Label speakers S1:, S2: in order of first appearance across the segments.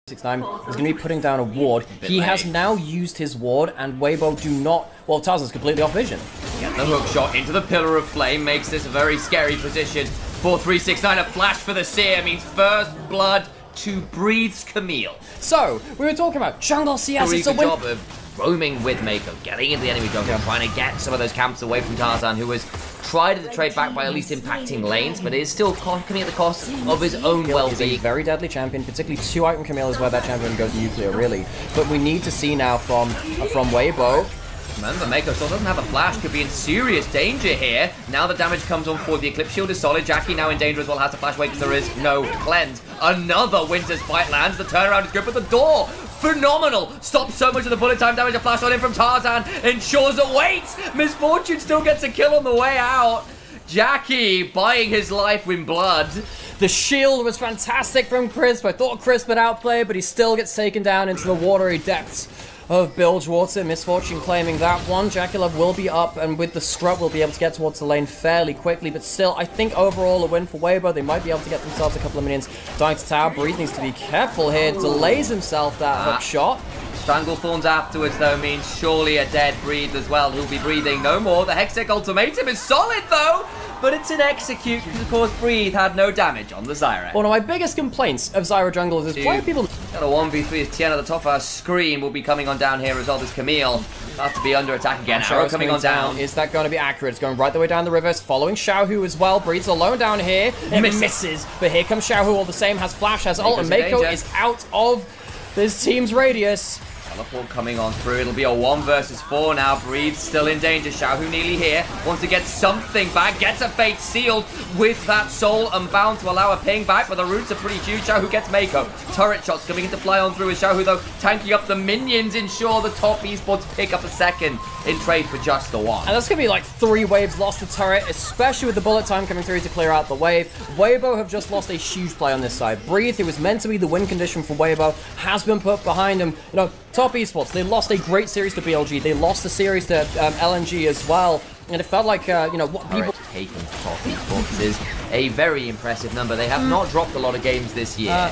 S1: 69 is going to be putting down a ward. He has now used his ward, and Weibo do not... Well, Tarzan's completely off vision.
S2: Yeah, the hook shot into the Pillar of Flame makes this a very scary position for 369. A flash for the Seer means first blood to Breathes Camille.
S1: So, we were talking about jungle CS.
S2: It's a good job of roaming with Mako, getting into the enemy jungle, trying to get some of those camps away from Tarzan, who has tried to trade back by at least impacting lanes, but is still coming at the cost of his own well-being.
S1: He's a very deadly champion, particularly 2-item Camille is where that champion goes nuclear, really. But we need to see now from Weibo.
S2: Remember, Mako still doesn't have a flash, could be in serious danger here. Now the damage comes on for the Eclipse Shield is solid. Jackie now in danger as well, has to flash away because there is no cleanse. Another Winter's Bite lands, the turnaround is good, but the door, phenomenal! Stops so much of the bullet time damage. A flash on in from Tarzan ensures that wait! Misfortune still gets a kill on the way out. Jackie buying his life with blood.
S1: The shield was fantastic from Crisp. I thought Crisp would outplay, but he still gets taken down into the watery depths of Bilgewater. Misfortune claiming that one. Jackie will be up, and with the scrub will be able to get towards the lane fairly quickly, but still, I think overall a win for Weibo. They might be able to get themselves a couple of minions. Dying to tower. Breathe needs to be careful here. Delays himself that hook shot.
S2: Stranglethorns afterwards, though, means surely a dead Breathe as well. He'll be breathing no more. The Hextech Ultimatum is solid, though, but it's an execute because, of course, Breathe had no damage on the Zyra.
S1: One of my biggest complaints of Zyra jungle is why people...
S2: Got a 1v3 as Tien at the top of our screen will be coming on down here as well. This Camille about to be under attack again. Arrow coming on down.
S1: Is that going to be accurate? It's going right the way down the river. It's following Xiaohu as well. Breathes alone down here. It misses. But here comes Xiaohu all the same. Has flash, has ult, and Mako is out of this team's radius.
S2: Teleport coming on through. It'll be a 1 versus 4 now. Breathe still in danger. Xiaohu nearly here. Wants to get something back. Gets a fate sealed with that soul unbound to allow a ping back, but the roots are pretty huge. Xiaohu gets Mako. Turret shots coming in to fly on through as Xiaohu, though, tanking up the minions. Ensure the top esports pick up a second in trade for just the one.
S1: And that's going to be like 3 waves lost to turret, especially with the bullet time coming through to clear out the wave. Weibo have just lost a huge play on this side. Breathe, who was meant to be the win condition for Weibo, has been put behind him. You know, top esports, they lost a great series to BLG. They lost the series to LNG as well. And it felt like, you know, what people...
S2: Taking top esports is a very impressive number. They have not dropped a lot of games this year.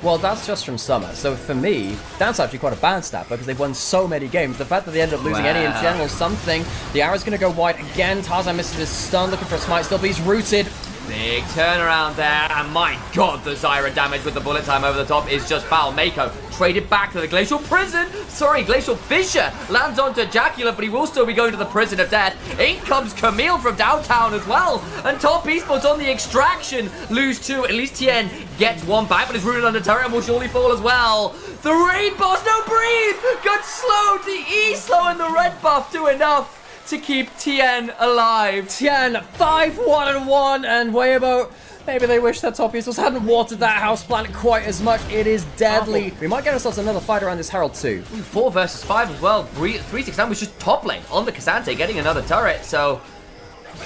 S1: Well, that's just from summer. So for me, that's actually quite a bad stat because they've won so many games. The fact that they end up losing any in general is something. The arrow's going to go wide again. Tarzan misses his stun, looking for a smite still, but he's rooted.
S2: Big turnaround there, and my god, the Zyra damage with the bullet time over the top is just foul. Mako traded back to the Glacial Prison. Sorry, Glacial Fissure lands onto Jacula, but he will still be going to the Prison of Death. In comes Camille from downtown as well, and top esports on the extraction lose 2. At least Tien gets 1 back, but is rooted under turret and will surely fall as well. The raid boss, no Breathe, got slowed. The E-slow and the red buff do enough to keep Tien alive.
S1: Tien 5-1-1, and Weibo, maybe they wish that top esports hadn't watered that house plant quite as much. It is deadly. We might get ourselves another fight around this Herald too.
S2: 4 versus 5 as well. 369 was just top lane on the Cassante, getting another turret, so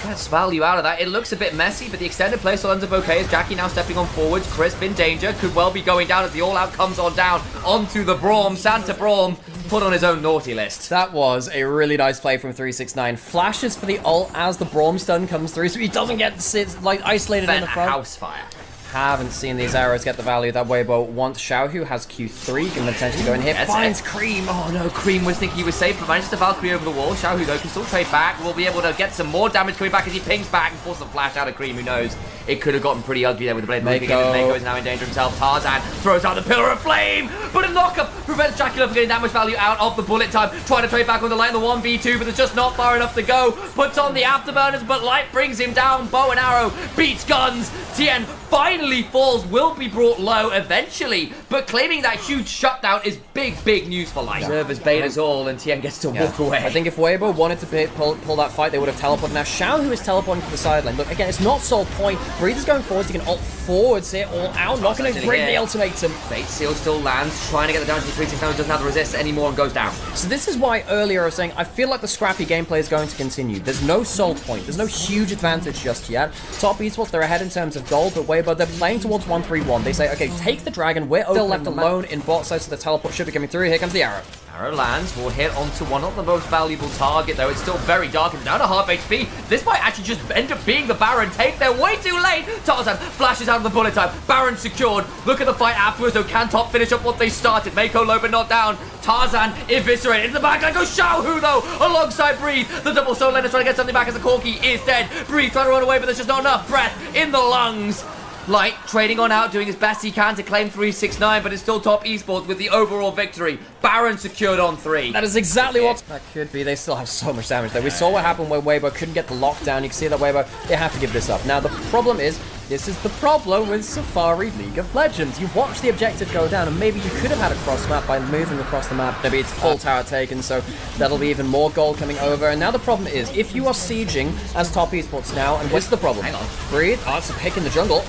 S2: that's value out of that. It looks a bit messy, but the extended play still ends up okay as Jackie now stepping on forwards. Crisp in danger, could well be going down as the all-out comes on down onto the Braum. Santa Braum put on his own naughty list.
S1: That was a really nice play from 369. Flashes for the ult as the Braum stun comes through, so he doesn't get like isolated in the front.
S2: House fire.
S1: Haven't seen these arrows get the value that Weibo wants. Xiaohu has Q3, can potentially go in here. Finds Cream.
S2: Oh no, Cream was thinking he was safe, but manages to Valkyrie over the wall. Xiaohu, though, can still trade back. Will be able to get some more damage coming back as he pings back and forces a flash out of Cream. Who knows? It could have gotten pretty ugly there with the blade moving in. Mako is now in danger himself. Tarzan throws out the Pillar of Flame, but a knockup prevents Dracula from getting that much value out of the bullet time. Trying to trade back on the line, the 1v2, but it's just not far enough to go. Puts on the afterburners, but light brings him down. Bow and arrow beats guns. Tien finally falls, will be brought low eventually, but claiming that huge shutdown is big news for life. Servers bait us all, and Tien gets to walk away.
S1: I think if Weibo wanted to pull that fight, they would have teleported. Now, Xiaohu is teleporting to the sideline. Look, again, it's not sole point. Breathe is going forwards. He can ult forwards here, all out. Not going to break the ultimatum.
S2: Fate Seal still lands, trying to get the damage to 369, doesn't have to resist anymore and goes down.
S1: So this is why earlier I was saying I feel like the scrappy gameplay is going to continue. There's no sole point. There's no huge advantage just yet. Top esports, they're ahead in terms of gold, but Weibo, they're playing towards 1-3-1. They say, okay, take the dragon. We're still left alone in bot side, so the teleport should be coming through. Here comes the arrow.
S2: Arrow lands, will hit onto one of the most valuable target, though. It's still very dark and down to half HP. This might actually just end up being the Baron take. They're way too late. Tarzan flashes out of the bullet time. Baron secured. Look at the fight afterwards, though. Can Top finish up what they started? Mako low but not down. Tarzan eviscerated. In the back line goes Xiaohu, though, alongside Breathe. The double soul lander trying to get something back as the Corki is dead. Breathe trying to run away, but there's just not enough breath in the lungs. Light trading on out, doing his best he can to claim 369, but it's still Top Esports with the overall victory. Baron secured on 3.
S1: That is exactly what that could be. They still have so much damage though. We saw what happened when Weibo couldn't get the lockdown. You can see that Weibo, they have to give this up. Now the problem is, this is the problem with Safari League of Legends. You watch the objective go down, and maybe you could have had a cross map by moving across the map. Maybe it's full tower taken, so that'll be even more gold coming over. And now the problem is, if you are sieging as Top Esports now, and what's the problem?
S2: Hang on.
S1: Breathe. Oh, it's a pick in the jungle.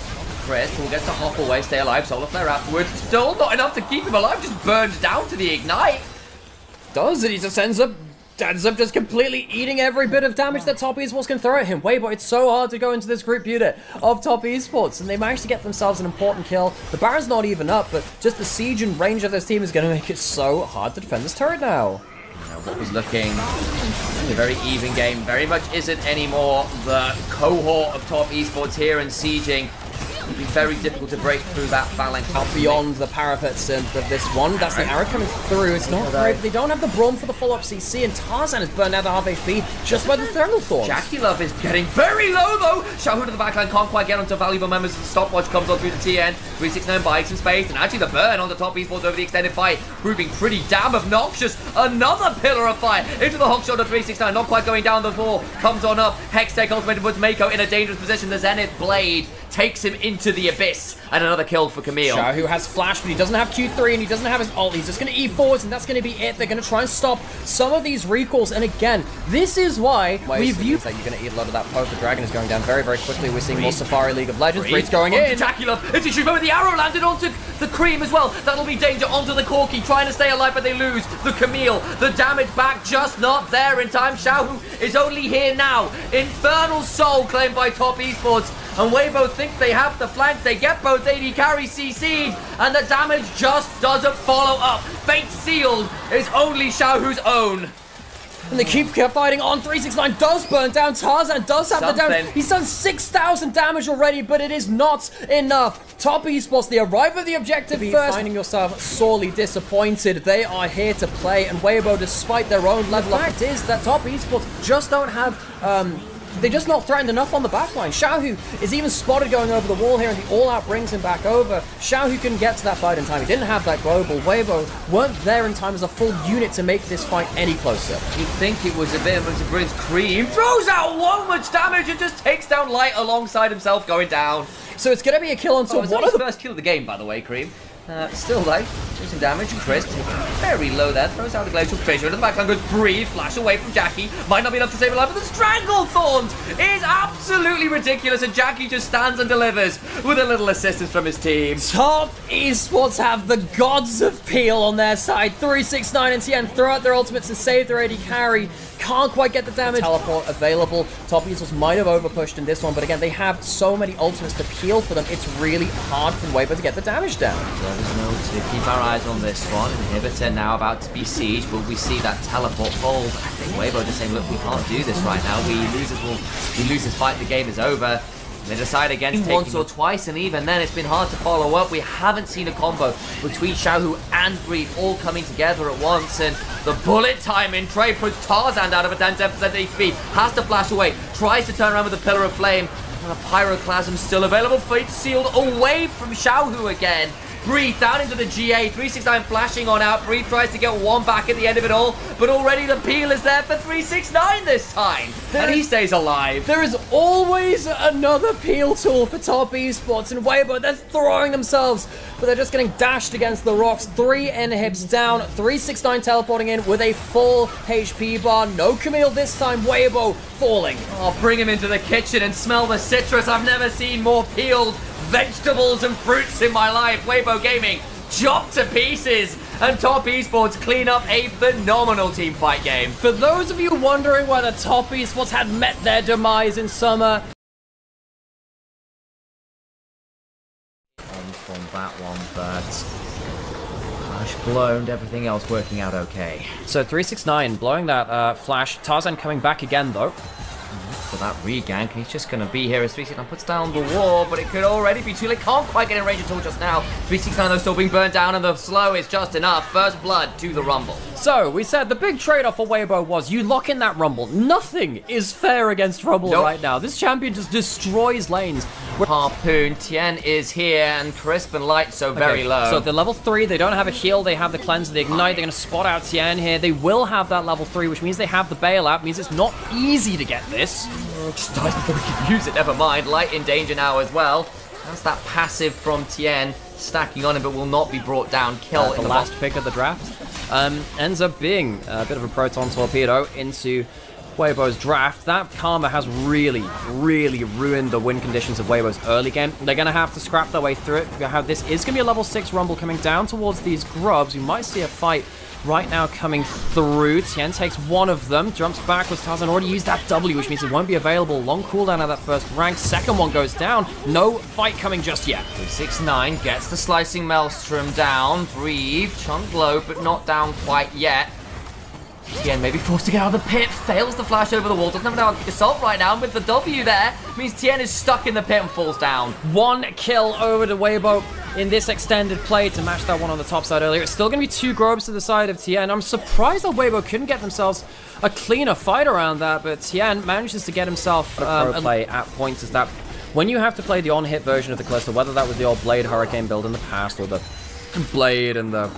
S2: Chris will get to hop away, stay alive, solar flare afterwards. Still not enough to keep him alive, just burns down to the ignite.
S1: Does it? He just ends up just completely eating every bit of damage that Top Esports can throw at him. Weibo, it's so hard to go into this group unit of Top Esports, and they managed to get themselves an important kill. The Baron's not even up, but just the siege and range of this team is going to make it so hard to defend this turret now.
S2: What was looking a very even game, very much isn't anymore. The cohort of Top Esports here and sieging. It'll be very difficult to break through that phalanx.
S1: Out beyond the parapets of this one. That's the arrow coming through. It's not great, but they don't have the Brawn for the follow-up CC, and Tarzan is burned out to half HP just by the Thermal Thorns.
S2: Jackie Love is getting very low, though. Xiaohu to the backline, can't quite get onto valuable members. The stopwatch comes on through the TN. 369 buys some space, and actually the burn on the Top Esports over the extended fight, proving pretty damn obnoxious. Another pillar of fire into the hook shoulder. 369, not quite going down the floor. Comes on up. Hextech ultimated puts Mako in a dangerous position. The Zenith Blade takes him into the abyss, and another kill for Camille.
S1: Xiaohu has flash, but he doesn't have Q3, and he doesn't have his ult. He's just going to E forwards, and that's going to be it. They're going to try and stop some of these recalls, and again, this is why we view that you're going to eat a lot of that poke. The dragon is going down very, very quickly. We're seeing more Safari League of Legends. Breed's going in.
S2: Dracula, it's a shoot, but the arrow landed onto the Cream as well. That'll be danger onto the Corki, trying to stay alive, but they lose. The Camille, the damage back, just not there in time. Xiaohu is only here now. Infernal Soul claimed by Top Esports. And Weibo think they have the flank. They get both AD carry CC'd, and the damage just doesn't follow up. Fate sealed is only Xiaohu's own.
S1: And they keep fighting on. 369 does burn down. Tarzan does have the damage. He's done 6,000 damage already, but it is not enough. Top Esports, they arrive at the objective first. Finding yourself sorely disappointed. They are here to play, and Weibo, despite their own level, the fact is that Top Esports just don't have they're just not threatened enough on the backline. Xiaohu is even spotted going over the wall here, and the all-out brings him back over. Xiaohu couldn't get to that fight in time. He didn't have that global. Weibo weren't there in time as a full unit to make this fight any closer.
S2: You'd think it was a bit of a bridge. Cream throws out one much damage and just takes down Light alongside himself going down.
S1: So it's going to be a kill until one of the
S2: first kill of the game, by the way, Cream. Still Light, doing some damage. Chris taking very low there, throws out a glacial fissure. In the backline goes Breathe, flash away from Jackie. Might not be enough to save her life, but the Strangle Thorns is absolutely ridiculous, and Jackie just stands and delivers with a little assistance from his team.
S1: Top Esports have the gods of Peel on their side. 369 and TN throw out their ultimates and save their AD carry. Can't quite get the damage. Teleport available. Top Esports might have overpushed in this one, but again, they have so many ultimates to peel for them. It's really hard for Weibo to get the damage down.
S2: There's no to keep our eyes on this one. Inhibitor now about to be sieged. Will we see that teleport fold? I think Weibo just saying, look, we can't do this right now. We lose this fight, the game is over. They decide against once or twice, and even then it's been hard to follow up. We haven't seen a combo between Xiaohu and Breed all coming together at once, and the bullet time in Trey puts Tarzan out of a 10% HP. Has to flash away, tries to turn around with a Pillar of Flame, and a Pyroclasm still available. Fate sealed away from Xiaohu again. Breathe down into the GA, 369 flashing on out. Breathe tries to get one back at the end of it all, but already the peel is there for 369 this time, and he stays alive.
S1: There is always another peel tool for Top Esports, and Weibo, they're throwing themselves, but they're just getting dashed against the rocks. 3 inhibs down, 369 teleporting in with a full HP bar. No Camille this time, Weibo falling.
S2: I'll bring him into the kitchen and smell the citrus. I've never seen more peeled vegetables and fruits in my life. Weibo Gaming chopped to pieces, and Top Esports clean up a phenomenal team fight game.
S1: For those of you wondering why the Top Esports had met their demise in summer,
S2: from that one, but Flash blown, everything else working out okay.
S1: So 369 blowing that flash. Tarzan coming back again though.
S2: For that regank, he's just going to be here as 369 puts down the wall, but it could already be too late. Can't quite get in range at all just now. 369 though still being burnt down, and the slow is just enough. First blood to the Rumble.
S1: So, we said the big trade-off for Weibo was you lock in that Rumble. Nothing is fair against Rumble right now. This champion just destroys lanes.
S2: Harpoon, Tien is here, and Crisp and Light so very low.
S1: So the level 3, they don't have a heal, they have the cleanser, the ignite, they're going to spot out Tien here. They will have that level 3, which means they have the bailout, means it's not easy to get this.
S2: Just dies before we can use it, never mind. Light in danger now as well. That's that passive from Tien stacking on him, but will not be brought down. Kill in
S1: the last pick of the draft. Ends up being a bit of a proton torpedo into Weibo's draft. That Karma has really, really ruined the win conditions of Weibo's early game. They're going to have to scrap their way through it. This is going to be a level 6 Rumble coming down towards these grubs. We might see a fight right now coming through. Tien takes one of them, jumps backwards. Tarzan already used that W, which means it won't be available. Long cooldown of that first rank. Second one goes down. No fight coming just yet.
S2: 369 gets the slicing maelstrom down. Breathe, chunk low, but not down quite yet. Tien maybe forced to get out of the pit, fails the flash over the wall, doesn't have an quick assault right now, and with the W there, means Tien is stuck in the pit and falls down.
S1: One kill over to Weibo in this extended play to match that one on the top side earlier. It's still going to be 2 grubs to the side of Tien. I'm surprised that Weibo couldn't get themselves a cleaner fight around that, but Tien manages to get himself a play at points. Is that when you have to play the on-hit version of the cluster, whether that was the old Blade Hurricane build in the past or the Blade and the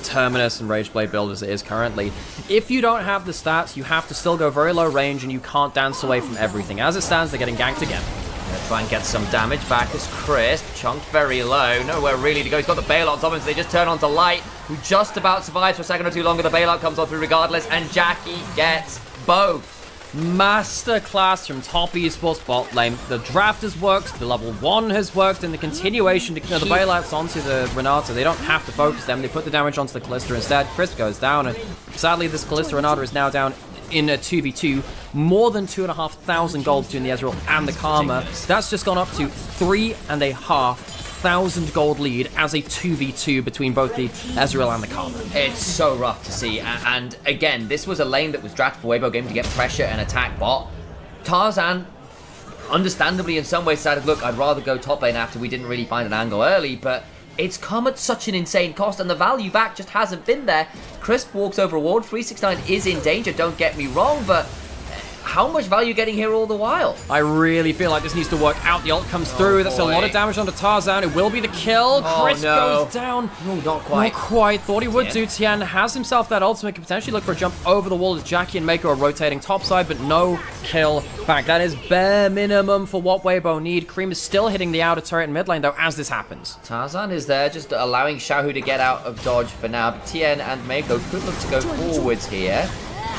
S1: Terminus and Rageblade build as it is currently, if you don't have the stats, you have to still go very low range and you can't dance away from everything. As it stands, they're getting ganked again.
S2: Gonna try and get some damage back as Crisp, chunked very low, nowhere really to go. He's got the bailout on top of him, so they just turn on to Light, who just about survives for a second or two longer. The bailout comes on through regardless, and Jackie gets both.
S1: Masterclass from top Esports bot lane. The draft has worked, the level 1 has worked, and the continuation to the bailouts onto the Renata. They don't have to focus them, they put the damage onto the Callista instead. Crisp goes down, and sadly this Callista Renata is now down in a 2v2. More than 2,500 gold between the Ezreal and the Karma. That's just gone up to 3,500 gold lead as a 2v2 between both the Ezreal and the Karma.
S2: It's so rough to see, and again, this was a lane that was drafted for Weibo game to get pressure and attack bot. Tarzan, understandably in some ways, decided, look, I'd rather go top lane after we didn't really find an angle early, but it's come at such an insane cost, and the value back just hasn't been there. Crisp walks over a ward. 369 is in danger, don't get me wrong, but how much value getting here all the while?
S1: I really feel like this needs to work out. The ult comes through. That's a lot of damage onto Tarzan. It will be the kill. Crisp goes down.
S2: No, not quite.
S1: Not quite. Thought he would do. Tien has himself that ultimate. Could potentially look for a jump over the wall as Jackie and Mako are rotating topside, but no kill back. That is bare minimum for what Weibo need. Cream is still hitting the outer turret in mid lane, though, as this happens.
S2: Tarzan is there, just allowing Xiaohu to get out of dodge for now. But Tien and Mako could look to go forwards here.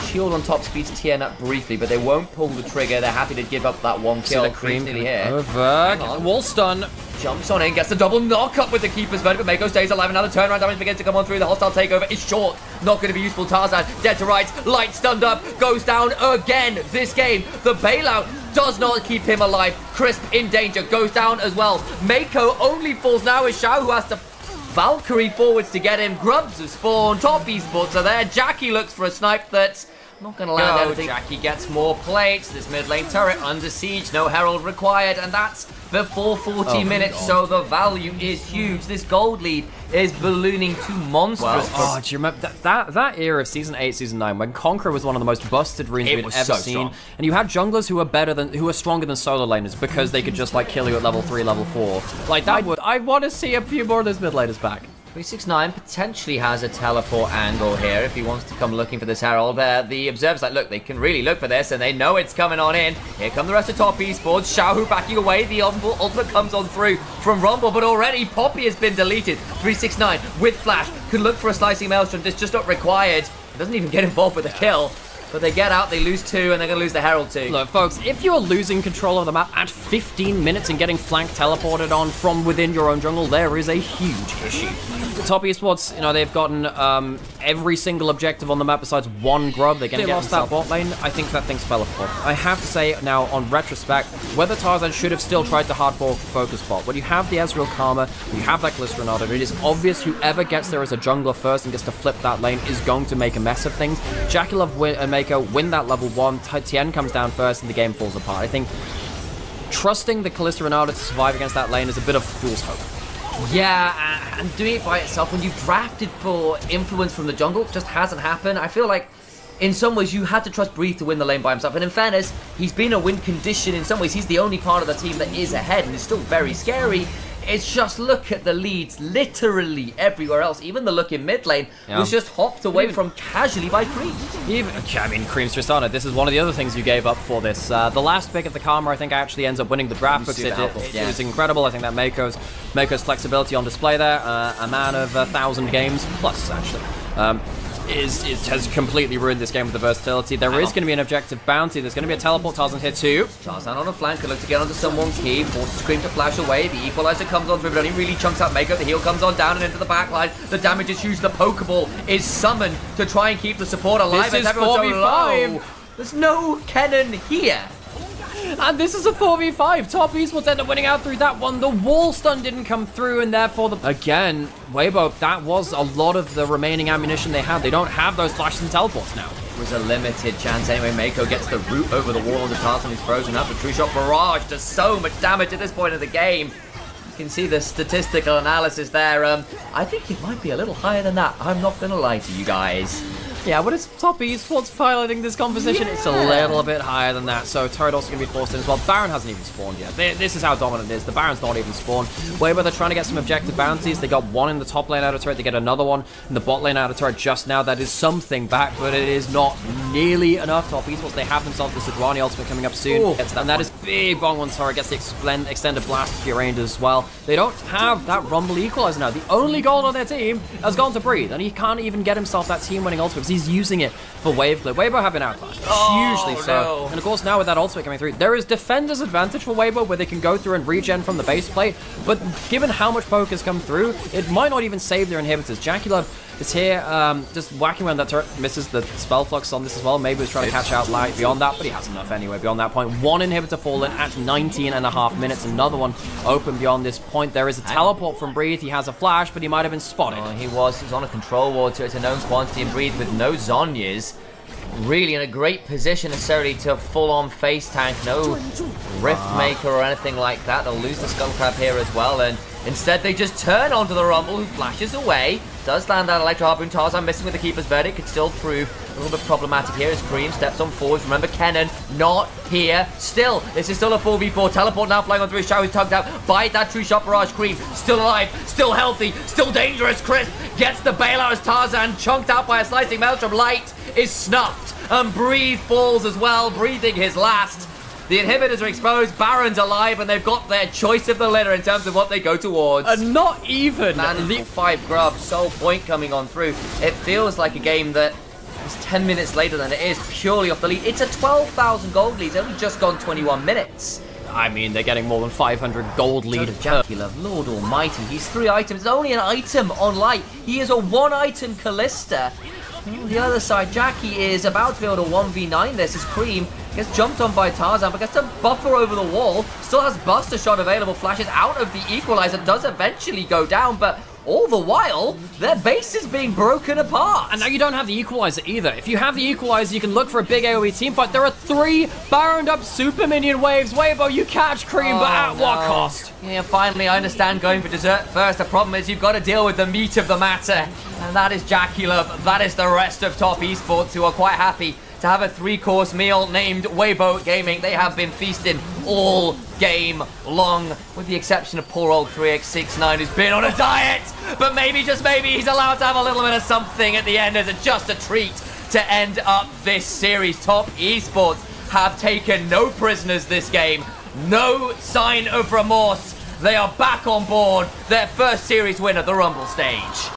S2: Shield on top speeds Tien up briefly, but they won't pull the trigger. They're happy to give up that one kill.
S1: Cream
S2: here.
S1: Over. Wall stun.
S2: Jumps on in, gets the double knock up with the Keeper's Verdict, but Mako stays alive. Another turnaround damage begins to come on through. The hostile takeover is short. Not going to be useful. Tarzan dead to rights. Light stunned up. Goes down again this game. The bailout does not keep him alive. Crisp in danger. Goes down as well. Mako only falls now as Xiao, who has to Valkyrie forwards to get him. Grubs have spawned. Top Esports are there. Jackie looks for a snipe that's not going to land anything. Jackie gets more plates. This mid lane turret under siege. No herald required. And that's before 40 minutes. So the value is huge. This gold lead is ballooning to monstrous.
S1: Well, do you remember that era of Season 8, Season 9, when Conqueror was one of the most busted runes we'd ever seen? Strong. And you had junglers who were stronger than solo laners because they could just like kill you at level 3, level 4. Like that I want to see a few more of those mid laners back.
S2: 369 potentially has a teleport angle here if he wants to come looking for this herald. The observer's like, look, they can really look for this, and they know it's coming on in. Here come the rest of top Esports. Xiaohu backing away. The ultimate comes on through from Rumble, but already Poppy has been deleted. 369 with flash could look for a slicing maelstrom. This just not required. Doesn't even get involved with the kill. But they get out, they lose 2, and they're going to lose the Herald too.
S1: Look, folks, if you're losing control of the map at 15 minutes and getting flanked teleported on from within your own jungle, there is a huge issue. Top Esports, you know, they've gotten every single objective on the map besides one grub. They're going to get that bot lane. I think that things fell apart. I have to say now, on retrospect, whether Tarzan should have still tried to hardcore focus bot. When you have the Ezreal Karma, you have that Glycerin, it is obvious whoever gets there as a jungler first and gets to flip that lane is going to make a mess of things. JackeyLove and Mako win that level 1, Tien comes down first, and the game falls apart. I think trusting the Kalista Renata to survive against that lane is a bit of fool's hope.
S2: Yeah, and doing it by itself when you've drafted for influence from the jungle just hasn't happened. I feel like in some ways you had to trust Breathe to win the lane by himself, and in fairness, he's been a win condition in some ways. He's the only part of the team that is ahead, and it's still very scary. It's just look at the leads literally everywhere else. Even the look in mid lane was just hopped away from casually by Cream.
S1: I mean, Cream's just on it. This is one of the other things you gave up for this. The last pick of the Karma, I think, actually ends up winning the draft because it was incredible. I think that Mako's flexibility on display there, a man of 1,000 games plus, actually. Has completely ruined this game with the versatility. There is going to be an objective bounty. There's going to be a teleport. Tarzan here too.
S2: Tarzan on a flank, can look to get onto someone key. Forces Cream to flash away. The equalizer comes on through, but only really chunks out Mako. The heal comes on down and into the backline. The damage is huge. The Pokeball is summoned to try and keep the support alive.
S1: This is 4v5.
S2: There's no Kennen here.
S1: And this is a 4v5. Top Esports end up winning out through that one. The wall stun didn't come through, and therefore, again, Weibo, that was a lot of the remaining ammunition they had. They don't have those flashes and teleports now.
S2: It was a limited chance anyway. Mako gets the root over the wall onto Tarzan, who's frozen up. The True Shot Barrage does so much damage at this point of the game. You can see the statistical analysis there. I think it might be a little higher than that. I'm not going to lie to you guys.
S1: Yeah, but it's Top Esports piloting this composition. It's a little bit higher than that, so turret also going to be forced in as well. Baron hasn't even spawned yet. This is how dominant it is. The Baron's not even spawned. Weibo, they're trying to get some objective bounties. They got one in the top lane out of turret. They get another one in the bot lane out of turret just now. That is something back, but it is not nearly enough. Top Esports, they have themselves the Sejuani ultimate coming up soon. And that is big. Bong One turret gets the extended blast to range as well. They don't have that Rumble equalizer now. The only gold on their team has gone to Breathe, and he can't even get himself that team-winning ultimate because he's using it for wave clip. Weibo have been outclassed, hugely so.
S2: No.
S1: And of course now with that ultimate coming through, there is defender's advantage for Weibo where they can go through and regen from the base plate, but given how much poke has come through, it might not even save their inhibitors. JackeyLove is here, just whacking around that turret, misses the spell flux on this as well. Maybe he's trying to catch out light beyond that, but he has enough anyway beyond that point. One inhibitor fallen at 19.5 minutes, another one open beyond this point. There is a teleport from Breathe. He has a flash, but he might have been spotted.
S2: Oh, he was on a control ward, so it's a known quantity, and Breathe with no Zhonya's really in a great position necessarily to full-on face tank. No Rift Maker or anything like that. They'll lose the Skull Crab here as well, and instead they just turn onto the Rumble, who flashes away. Does land that Electro Harpoon. Tarzan missing with the Keeper's Verdict. Could still prove a little bit problematic here as Cream steps on forwards. Remember, Kennen not here. Still, this is still a 4v4. Teleport now flying on through his shadow. He's tugged out by that True Shot Barrage. Cream still alive, still healthy, still dangerous. Crisp gets the bailout as Tarzan, chunked out by a slicing Maelstrom. Light is snuffed, and Breathe falls as well, breathing his last. The inhibitors are exposed, Baron's alive, and they've got their choice of the litter in terms of what they go towards.
S1: And not even
S2: the 5 grubs, Soul Point coming on through. It feels like a game that is 10 minutes later than it is, purely off the lead. It's a 12,000 gold lead, it's only just gone 21 minutes.
S1: I mean, they're getting more than 500 gold lead.
S2: JackeyLove, Lord Almighty, he's 3 items. It's only an item on Light. He is a 1-item Kalista. On the other side, Jackie is about to be able to 1v9 this as Cream gets jumped on by Tarzan, but gets a buffer over the wall. Still has Buster Shot available, flashes out of the equalizer, does eventually go down, but all the while, their base is being broken apart.
S1: And now you don't have the equalizer either. If you have the equalizer, you can look for a big AoE teamfight. There are 3 Baroned up super minion waves. Weibo, you catch Cream, but at what cost?
S2: Yeah, finally, I understand going for dessert first. The problem is you've got to deal with the meat of the matter. And that is JackeyLove. That is the rest of Top Esports, who are quite happy to have a 3-course meal named Weibo Gaming. They have been feasting all game long, with the exception of poor old 3x69, who's been on a diet. But maybe, just maybe, he's allowed to have a little bit of something at the end as just a treat to end up this series. Top Esports have taken no prisoners this game. No sign of remorse. They are back on board. Their first series win at the Rumble stage.